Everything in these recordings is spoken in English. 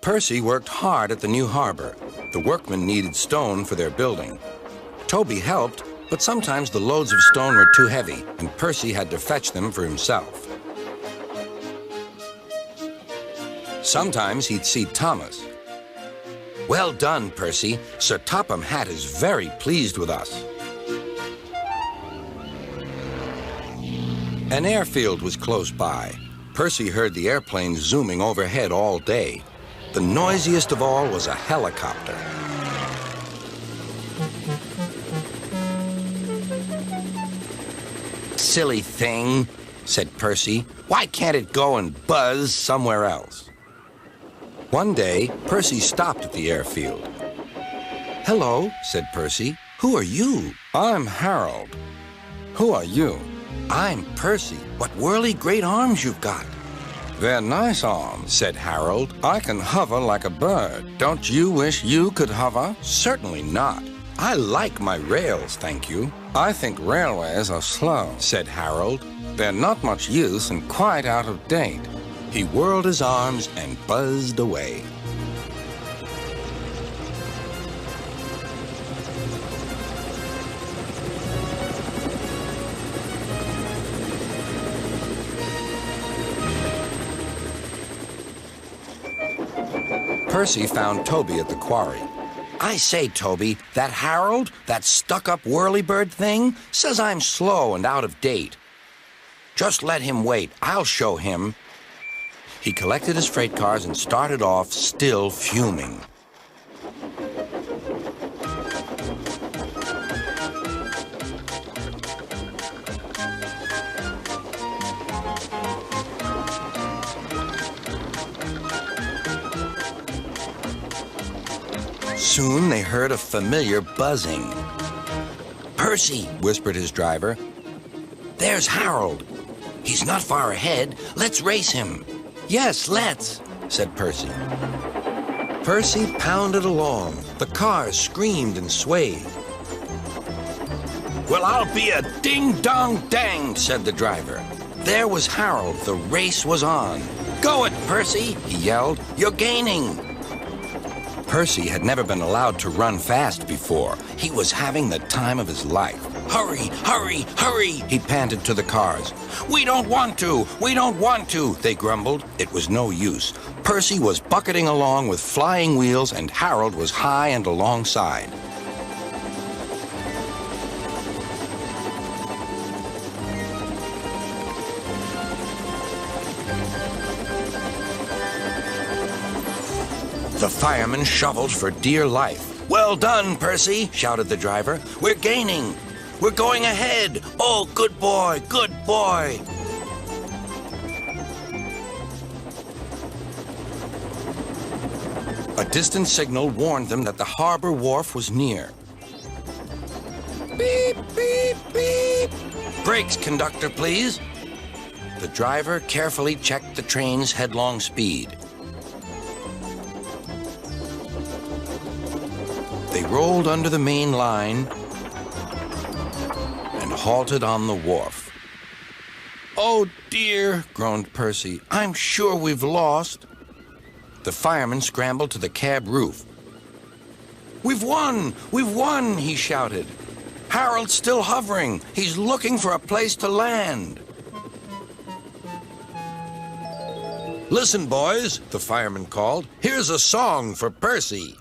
Percy worked hard at the new harbor. The workmen needed stone for their building. Toby helped, but sometimes the loads of stone were too heavy, and Percy had to fetch them for himself. Sometimes he'd see Thomas. "Well done, Percy. Sir Topham Hatt is very pleased with us." An airfield was close by. Percy heard the airplanes zooming overhead all day. The noisiest of all was a helicopter. "Silly thing," said Percy. "Why can't it go and buzz somewhere else?" One day, Percy stopped at the airfield. "Hello," said Percy. "Who are you?" "I'm Harold." "Who are you?" "I'm Percy. What whirly great arms you've got." "They're nice arms," said Harold. "I can hover like a bird. Don't you wish you could hover?" "Certainly not. I like my rails, thank you." "I think railways are slow," said Harold. "They're not much use and quite out of date." He whirled his arms and buzzed away. Percy found Toby at the quarry. "I say, Toby, that Harold, that stuck-up whirlybird thing, says I'm slow and out of date." "Just let him wait. I'll show him." He collected his freight cars and started off, still fuming. Soon they heard a familiar buzzing. "Percy," whispered his driver. "There's Harold. He's not far ahead. Let's race him." "Yes, let's," said Percy. Percy pounded along. The cars screamed and swayed. "Well, I'll be a ding-dong-dang," said the driver. There was Harold. The race was on. "Go it, Percy," he yelled. "You're gaining." Percy had never been allowed to run fast before. He was having the time of his life. "Hurry, hurry, hurry," he panted to the cars. "We don't want to, we don't want to," they grumbled. It was no use. Percy was bucketing along with flying wheels, and Harold was high and alongside. The firemen shoveled for dear life. "Well done, Percy," shouted the driver. "We're gaining. We're going ahead. Oh, good boy, good boy." A distant signal warned them that the harbor wharf was near. "Beep, beep, beep. Brakes, conductor, please." The driver carefully checked the train's headlong speed. They rolled under the main line and halted on the wharf. "Oh, dear," groaned Percy. "I'm sure we've lost." The fireman scrambled to the cab roof. "We've won! We've won!" he shouted. "Harold's still hovering. He's looking for a place to land." "Listen, boys," the fireman called. "Here's a song for Percy."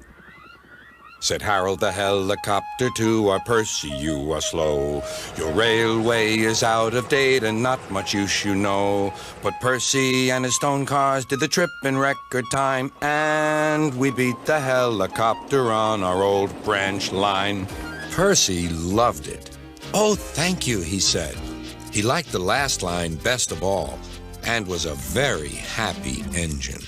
Said Harold the helicopter to our Percy, "You are slow. Your railway is out of date and not much use, you know. But Percy and his stone cars did the trip in record time, and we beat the helicopter on our old branch line." Percy loved it. "Oh, thank you," he said. He liked the last line best of all, and was a very happy engine.